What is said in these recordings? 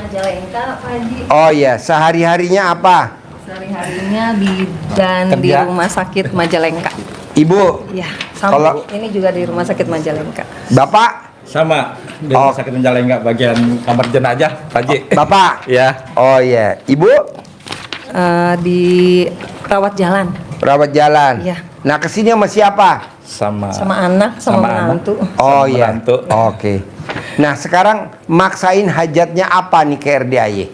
Majalengka, Pak Haji. Oh iya, sehari-harinya apa? Sehari-harinya bidan di Kerja. rumah sakit Majalengka. Ibu, Ya, sama Kalau- Bu. Ini juga di rumah sakit Majalengka. Bapak, Sama di Oh. rumah sakit Majalengka bagian kamar jenazah, Pak Haji. Bapak. Ya, Oh iya, Ibu Di rawat jalan perawat jalan. Iya. Nah, kesini sama siapa? sama sama anak, sama Sama anak. menantu. Oh Sama iya. menantu. Oke. Nah, sekarang maksain hajatnya apa nih ke RDAY?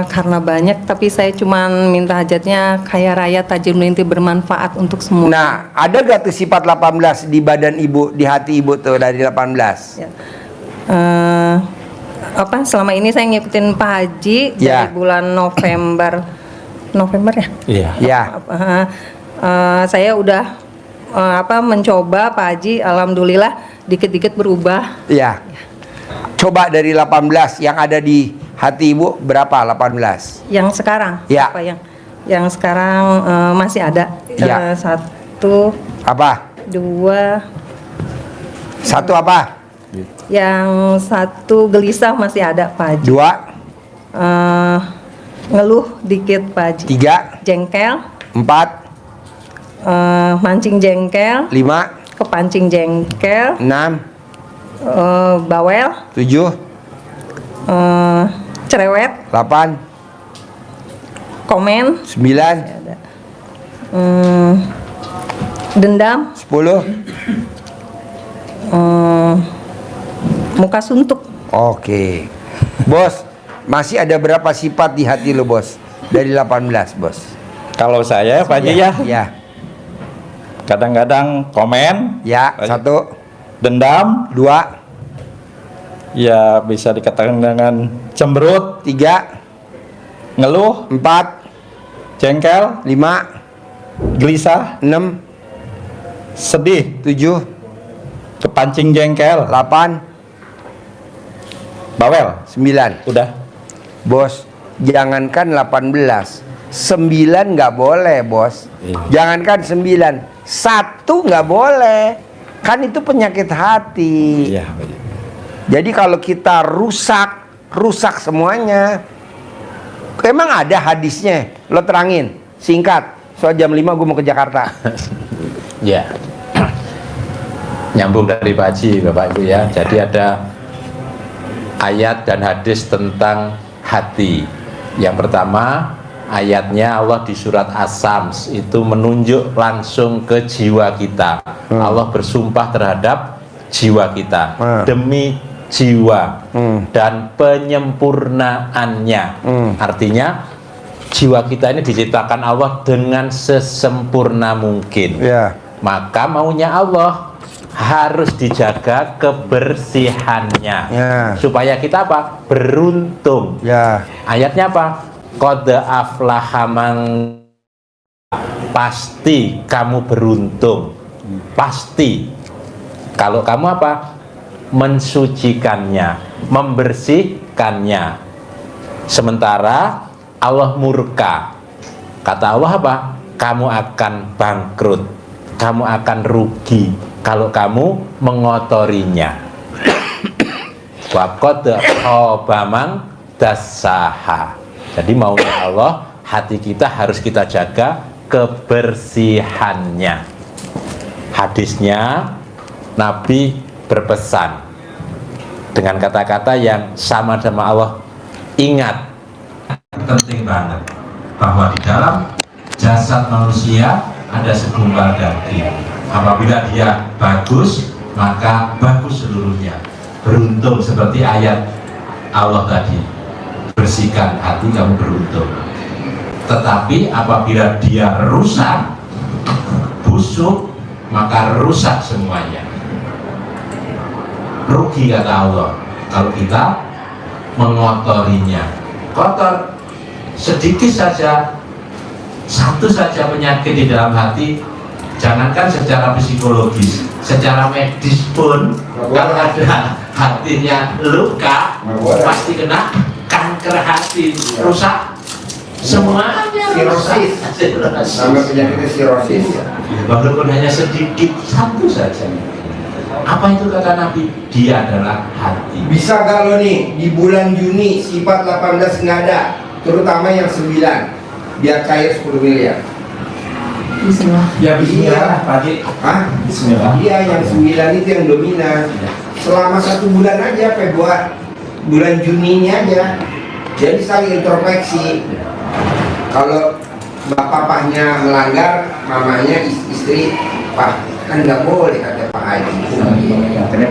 Karena banyak, tapi saya cuman minta hajatnya kaya raya, tajir melintir, bermanfaat untuk semua. Nah, ada gak tuh sifat 18 di badan ibu, di hati ibu tuh dari 18? Ya. Selama ini saya ngikutin Pak Haji Ya. dari bulan November ya. iya. Ya. Saya udah mencoba Pak Haji, alhamdulillah dikit-dikit berubah. Ya. Coba dari 18 yang ada di hati ibu berapa 18? Yang sekarang, Ya. apa yang sekarang masih ada? Ya. 1, Apa? 2, Satu apa? yang 1 gelisah masih ada Pak Haji. 2, Ngeluh dikit Pak Haji. 3, Jengkel, 4, mancing jengkel, 5, kepancing jengkel, 6, bawel, 7, cerewet, 8, komen, 9, ada, dendam, 10. muka suntuk. Oke. Bos, masih ada berapa sifat di hati lo, Bos? Dari 18, Bos. Kalau saya, Pak Haji ya, Ya. kadang-kadang komen, Ya, Pak Haji. 1, dendam, 2, ya bisa dikatakan dengan cemberut, 3, ngeluh, 4, jengkel, 5, gelisah, 6, sedih, 7, kepancing jengkel, 8, bawel. 9. Udah. Bos, jangankan 18, 9 nggak boleh, Bos. Iya. Jangankan 9, 1 nggak boleh. Kan itu penyakit hati. Iya, Pak Haji. Jadi kalau kita rusak semuanya. Emang ada hadisnya? Lo terangin, singkat. Soal jam 5 gue mau ke Jakarta. Ya, nyambung dari Pak Haji, Bapak Ibu ya. Jadi ada ayat dan hadis tentang hati. Yang pertama, ayatnya Allah di surat As-Sams itu menunjuk langsung ke jiwa kita. Allah bersumpah terhadap jiwa kita demi jiwa dan penyempurnaannya. Artinya jiwa kita ini diciptakan Allah dengan sesempurna mungkin. Ya. Maka maunya Allah harus dijaga kebersihannya, Ya. supaya kita apa? Beruntung. Ya. Ayatnya apa? Qad aflaha man, pasti kamu beruntung. Pasti. Kalau kamu apa? Mensucikannya, membersihkannya. Sementara Allah murka. Kata Allah apa? Kamu akan bangkrut, kamu akan rugi kalau kamu mengotorinya. Wa qad khaba man dassaha. Jadi maunya Allah, hati kita harus kita jaga kebersihannya. Hadisnya Nabi berpesan dengan kata-kata yang sama sama Allah. Ingat, penting banget bahwa di dalam jasad manusia ada segumpal daging. Apabila dia bagus, maka bagus seluruhnya. Beruntung seperti ayat Allah tadi. Bersihkan hati, kamu beruntung. Tetapi apabila dia rusak, busuk, maka rusak semuanya. Rugi kata Allah kalau kita mengotorinya. Kotor sedikit saja, satu saja penyakit di dalam hati, jangankan secara psikologis, secara medis pun kalau ada hatinya luka, pasti kena kanker hati, rusak semuanya, Sirosis. Nama penyakitnya sirosis. walaupun hanya sedikit, satu saja. Apa itu kata Nabi? Dia adalah hati. Bisa gak lo nih di bulan Juni sifat 18 nggak ada, terutama yang 9, biar cair 10 miliar. Bismillah. Ya bismillah, Pak Haji. Hah? Bismillah. Iya, yang 9 itu yang dominan. Selama 1 bulan aja, Februari, bulan Juninya aja. Jadi saling introspeksi. Kalau bapaknya melanggar, mamanya istri, Pak kan nggak boleh kata Pak Haji.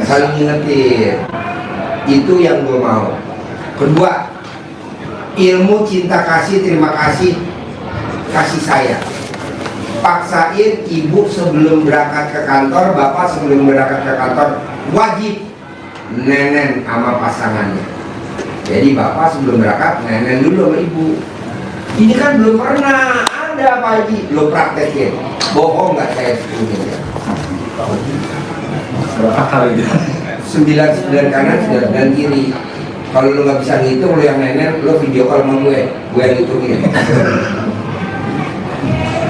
Saling ingetin. Itu yang gue mau. Kedua, ilmu cinta kasih, terima kasih, kasih sayang. Paksain ibu sebelum berangkat ke kantor, bapak sebelum berangkat ke kantor wajib nenen sama pasangannya. Jadi bapak sebelum berangkat nenen dulu sama ibu. Ini kan belum pernah ada Pak Haji, lo praktekin. Bohong nggak saya 10 miliar. Berapa kali itu? 9 kanan, 9 kiri. Kalau lo nggak bisa ngitung, lo yang nenen, lo video call sama gue yang hitungin.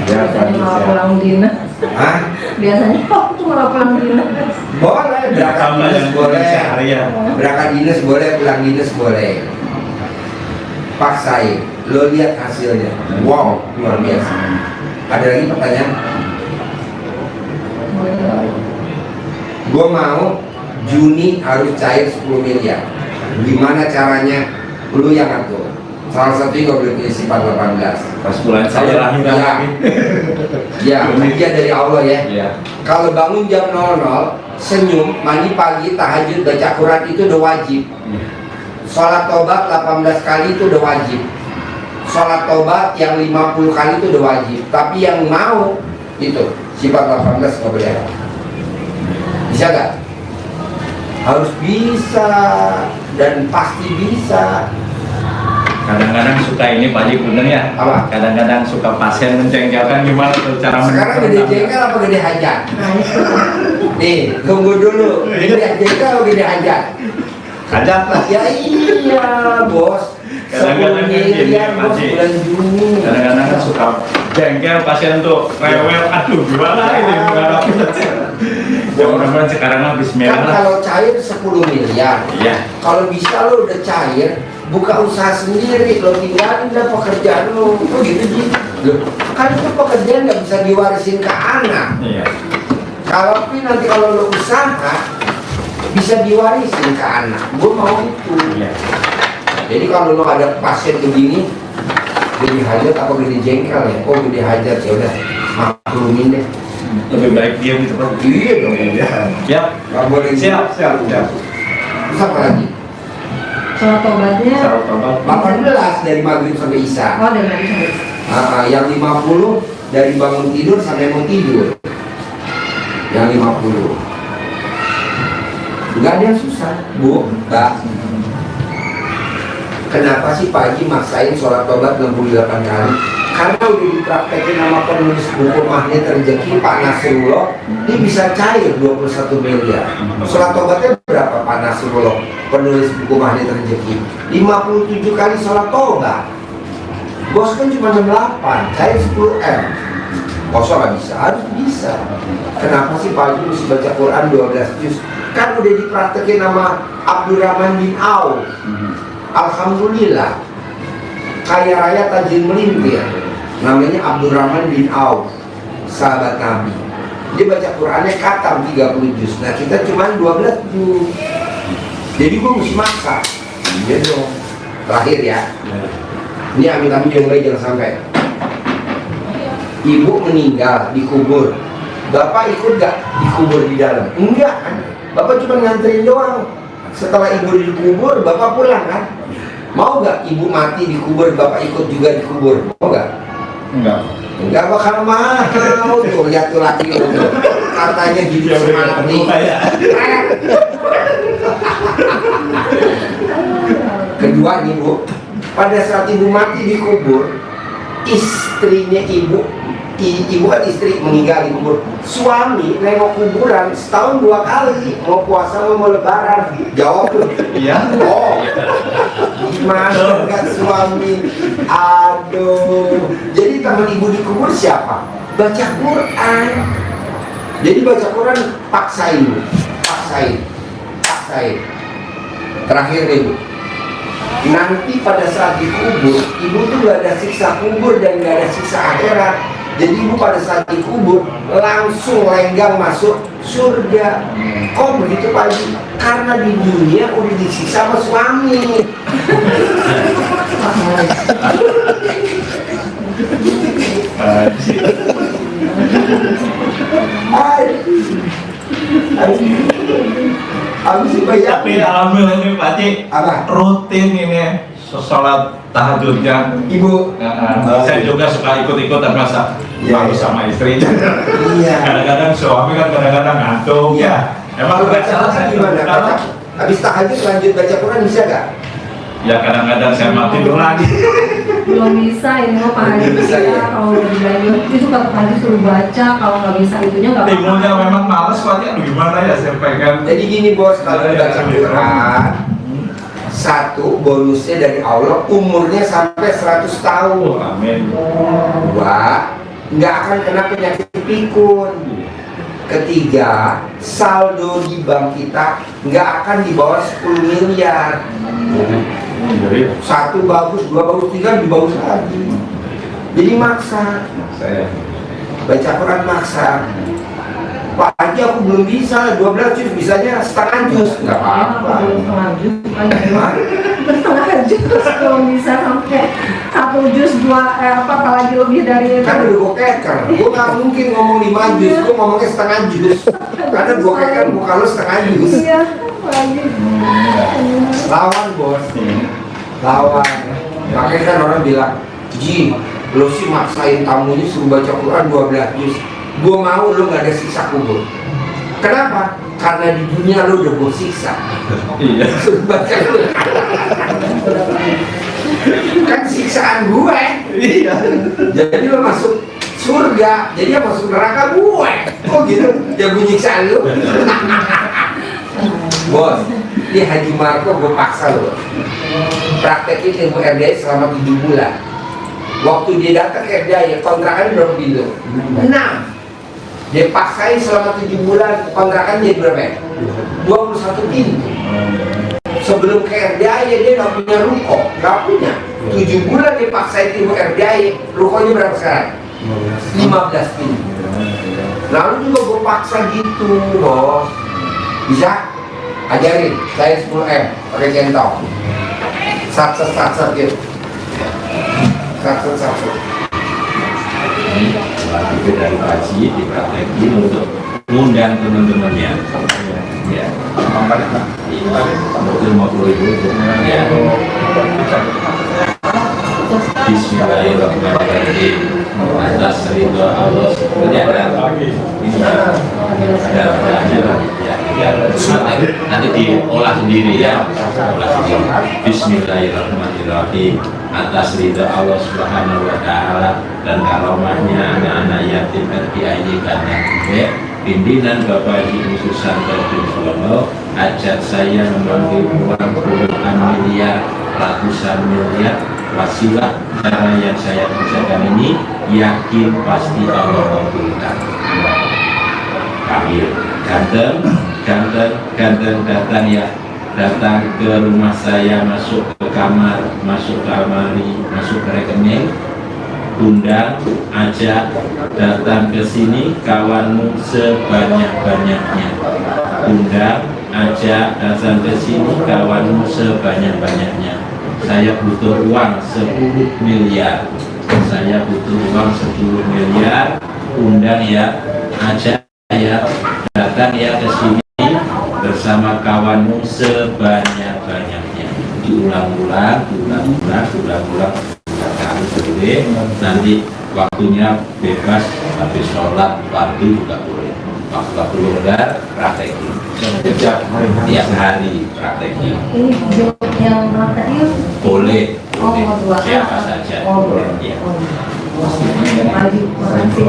Ya, Pak Haji. Malah pulang dinas. Hah? Biasanya waktu malah pulang dinas. Boleh, berangkat dinas boleh, Seharian. berangkat dinas boleh, pulang dinas boleh. Paksain, lo lihat hasilnya. Wow, luar biasa. Ada lagi pertanyaan? Gue mau Juni harus cair 10 miliar. Gimana caranya? Lu yang atur. Salah satunya gak boleh punya sifat 18. Pas bulan saya lahir Ya, lagi. ya, hadiah dari Allah ya. Iya. Kalau bangun jam 00, senyum, mandi pagi, tahajud, baca Quran itu udah wajib. Sholat tobat 18 kali itu udah wajib. Sholat tobat yang 50 kali itu udah wajib. Tapi yang mau itu sifat 18 nggak boleh. Bisa gak? Harus bisa dan pasti bisa. Kadang-kadang suka ini Pak Haji bener ya. Apa? Kadang-kadang suka pasien menjengkelkan gimana tuh cara Sekarang gede jengkel apa gede hajat? Nih, tunggu dulu. Gede jengkel apa gede hajat? Hajat lah. Ya iya bos. Kadang-kadang 10 kan gini, miliar bos Pak Haji. bulan Juni. Kadang-kadang kan suka jengkel pasien tuh rewel, aduh gimana ini menghadapi. Jangan sekarang mah Kan bismillah lah. kalau cair 10 miliar. Iya. Kalau bisa lo udah cair, buka usaha sendiri, lo tinggalin dah pekerjaan lo. Kok gitu sih? Loh, kan itu pekerjaan nggak bisa diwarisin ke anak. Iya. Kalau nanti kalau lo usaha bisa diwarisin ke anak. Gue mau itu. Iya. Jadi kalau lo ada pasien begini, gede hajat apa gede jengkel ya? Oh gede hajat, ya udah maklumin deh. Lebih baik diam gitu Pak. Iya dong. Iya. Siap. Gak boleh Siap. Terus apa lagi? Sholat tobatnya. Salah tobat. 18 dari maghrib sampai isya. Oh, dari tadi sampai. Yang 50 dari bangun tidur sampai mau tidur. Yang 50. Enggak ada yang susah, Bu, Mbak. Kenapa sih Pak Haji maksain sholat tobat 68 kali? Karena udah dipraktekin sama penulis buku Magnet Rezeki Pak Nasrullah, dia bisa cair 21 miliar. Sholat tobatnya berapa Pak Nasrullah, penulis buku Magnet Rezeki? 57 kali sholat tobat. Bos kan cuma 68, cair 10 M. Kosong nggak bisa, harus bisa. Kenapa sih Pak Haji mesti baca Quran 12 juz? Kan udah dipraktekin sama Abdurrahman bin Auf. Alhamdulillah, kaya raya tajir melintir. Namanya Abdurrahman bin Auf, sahabat Nabi. Dia baca Qurannya khatam 30 juz. Nah kita cuma 12 juz. Jadi gue mesti maksa. Iya dong. Terakhir ya. Ini amit-amit jangan sampai. Ibu meninggal dikubur. Bapak ikut gak dikubur di dalam? Enggak kan? Bapak cuma nganterin doang. Setelah ibu dikubur, bapak pulang kan? Mau gak ibu mati dikubur, bapak ikut juga dikubur? Mau gak? Enggak. Enggak bakal mau tuh, lihat tuh laki lu tuh. Katanya hidup semati. Kedua nih Bu, pada saat ibu mati dikubur, istrinya ibu kan istri meninggal dikubur, suami nengok kuburan setahun 2 kali, mau puasa mau lebaran. Jawab tuh. Iya. Oh, gimana enggak suami? Aduh. Jadi teman ibu dikubur siapa? Baca Quran. Jadi baca Quran paksa ibu. paksain. Terakhir nih Bu, nanti pada saat dikubur, ibu tuh gak ada siksa kubur dan gak ada siksa akhirat. Jadi ibu pada saat dikubur langsung lenggang masuk surga. Kok begitu Pak Haji? Karena di dunia udah disiksa sama suami. Habis banyak. Tapi alhamdulillah ini Pak Haji Apa? rutin ini sholat tahajudnya. Ibu. Saya juga suka ikut-ikutan masa Iya, malu iya. sama istri. Iya. Kadang-kadang suami kan kadang-kadang ngantuk. Iya. Emang Baca saya gimana? Baca. Habis tahajud lanjut baca Quran bisa gak? Ya kadang-kadang saya mau tidur lagi. Belum bisa ini mah Pak Haji Belum bisa, ya? kalau udah dilanjut itu Pak Haji suruh baca, kalau nggak bisa itunya nggak Timunnya memang males Pak Haji. Aduh gimana ya saya pengen. Jadi gini bos, kalau baca Quran, satu bonusnya dari Allah, umurnya sampai 100 Oh, tahun. amin. Dua, nggak akan kena penyakit pikun. Ketiga, saldo di bank kita nggak akan di bawah 10 miliar. Jadi Satu bagus, dua bagus, tiga lebih bagus lagi. Jadi maksa, saya baca Quran maksa. Pak Haji aku belum bisa, 12 juz, bisanya setengah juz. Nggak apa-apa. setengah jus, setengah jus belum bisa sampai 1 jus 2 apalagi lebih dari itu. Kan udah gue keker, gue nggak mungkin ngomong 5 juz, gue ngomongnya setengah juz. Karena gue keker, gue kalau setengah juz. Iya, Pak Haji. Lawan bos, lawan. Makanya kan orang bilang, Ji, lo sih maksain tamunya suruh baca Quran 12 juz. Gue mau lo gak ada siksa kubur. Kenapa? Karena di dunia lo udah gue siksa. iya. Suruh baca Quran. Kan siksaan gue. Iya. Jadi lo masuk surga, jadi yang masuk neraka gue. Oh gitu, ya gue nyiksa lo. Bos, ini Haji Marco gue paksa lo praktekin ilmu RDI selama 7 bulan. Waktu dia datang ke RDI, kontrakan berapa pintu? 6. Dia paksain selama 7 bulan, kontrakan jadi berapa ya? 21 pintu. Sebelum ke RDI dia nggak punya ruko, nggak punya. 7 bulan dia paksain ilmu RDI, rukonya berapa sekarang? 15 pintu. Lalu juga gue paksa gitu, bos. Bisa? Ajarin, saya 10M pakai centong. Satset gitu. Satset. Itu dari Haji dipraktekin untuk mengundang teman-temannya. Ya, untuk 50.000 ya. Bismillahirrahmanirrahim. Atas ridho Allah. Ini ada ini ada nanti diolah sendiri ya. Olah sendiri. Bismillahirrahmanirrahim. Atas ridho Allah Subhanahu wa taala dan karomahnya anak-anak yatim piatu kandang bebek, pimpinan Bapak Haji Susan Suwono, ajak saya memanggil uang puluhan miliar, ratusan miliar, wasilah cara yang saya kerjakan ini yakin pasti Allah kabulkan. Kamil, ganteng datang ya, datang ke rumah saya, masuk ke kamar, masuk ke almari, masuk ke rekening, undang, ajak, datang ke sini kawanmu sebanyak-banyaknya, undang, ajak, datang ke sini kawanmu sebanyak-banyaknya. Saya butuh uang 10 miliar, saya butuh uang 10 miliar, undang ya, ajak ya, datang ya ke sini bersama kawanmu sebanyak-banyaknya. Diulang-ulang boleh. Nanti waktunya bebas, habis sholat waktu juga boleh. Waktu longgar praktekin. Tiap hari praktekin. Ini job yang tadi Boleh. Oh, dua. Siapa saja. Oh, boleh. Ya. Haji, makasih.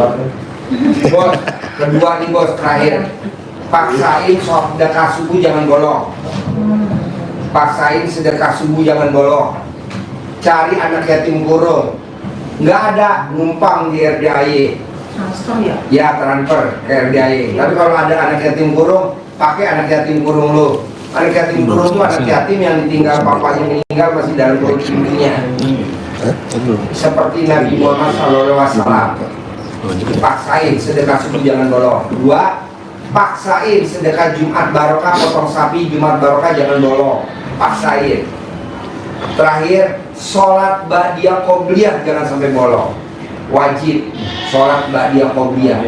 Bos, kedua nih bos, terakhir. Paksain sedekah subuh jangan bolong. Paksain sedekah subuh jangan bolong. Cari anak yatim kurung. Nggak ada numpang di RDAY. Transfer ya? Ya transfer ke RDAY. Tapi kalau ada anak yatim kurung, pakai anak yatim kurung lu. Anak yatim kurung itu anak yatim yang ditinggal papanya meninggal masih dalam perut ibunya. Seperti Nabi Muhammad SAW. Paksain sedekah subuh jangan bolong. 2. Paksain sedekah Jumat barokah, potong sapi Jumat barokah jangan bolong. Paksain. Terakhir, sholat ba'diyah qobliyah jangan sampai bolong. Wajib sholat ba'diyah qobliyah.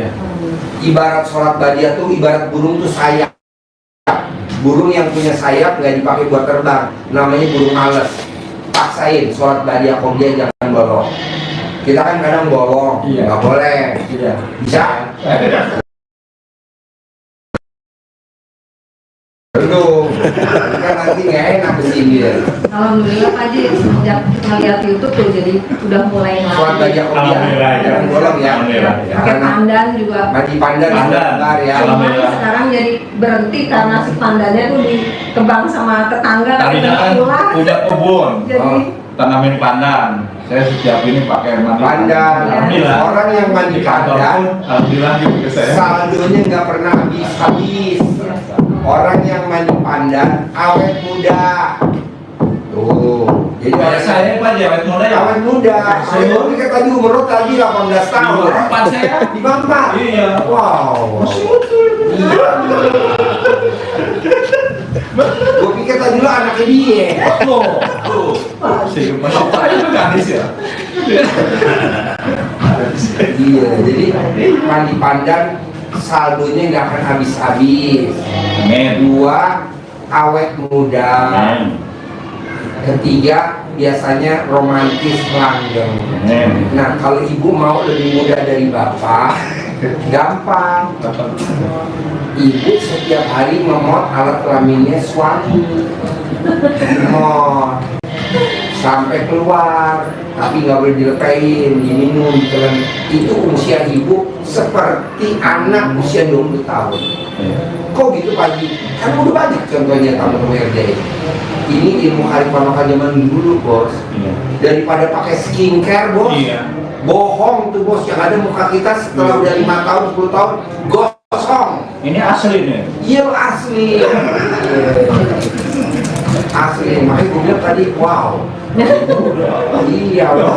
Ibarat sholat ba'diyah tuh ibarat burung tuh sayap. Burung yang punya sayap nggak dipakai buat terbang, namanya burung males. Paksain sholat ba'diyah qobliyah jangan bolong. Kita kan kadang bolong, nggak boleh. Bisa? Aduh, kan nanti nggak enak kesini ya. Alhamdulillah Pak Haji, semenjak kita lihat YouTube tuh jadi udah mulai Sholat ngelatih. ba'diyah qobliyah jangan bolong ya. Pakai pandan juga. Mati pandan sebentar ya. Cuman sekarang jadi berhenti karena si pandannya tuh ditebang sama tetangga tapi Tadinya nggak kan pulang. punya kebun, Jadi tanamin pandan. Saya setiap ini pakai mandi Pandan. Alhamdulillah. Orang yang mandi Di kantor pandan, pun, alhamdulillah gitu ke saya. saldonya nggak pernah habis. Orang yang mandi pandan awet muda. Tuh. Jadi Kayak orang saya Pak, di awet muda ya. awet muda. Saya Saya- pikir tadi umur lo tadi 18 tahun. 24 saya. Di mana? Iya. Wow. Iya. Gue pikir tadi lo anaknya dia. Tuh. Si Pak itu gadis ya. Iya. Jadi mandi pandan saldonya nggak akan habis-habis. Amin. 2. Awet muda. Amin. 3. Biasanya romantis langgeng. Amin. Nah, kalau ibu mau lebih muda dari bapak, gampang. Ibu setiap hari memot alat kelaminnya suami. Memot sampai keluar, tapi nggak boleh dilepein, diminum, ditelan. Itu usia ibu seperti anak usia 20 tahun. Kok gitu Pak Haji? Kan udah banyak contohnya tamu-tamu RJ. Ini ilmu harifan lokal zaman dulu bos. Daripada pakai skincare bos, Iya. bohong tuh bos. Yang ada muka kita setelah udah 5 tahun, 10 tahun gosong. Ini asli nih. Iya asli. Asli. Makanya gue bilang tadi wow. Iya loh.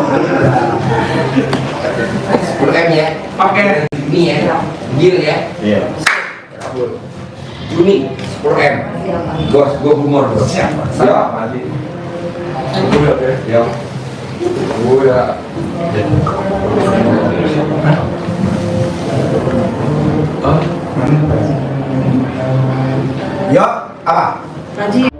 10M ya. Pakai. Ini ya. Gil ya. Iya. Juni 10M. Bos, gue humor bos. Siapa? Ya. Pak Haji. Ya. Gue ya. Oh, mana? Ya, apa? Haji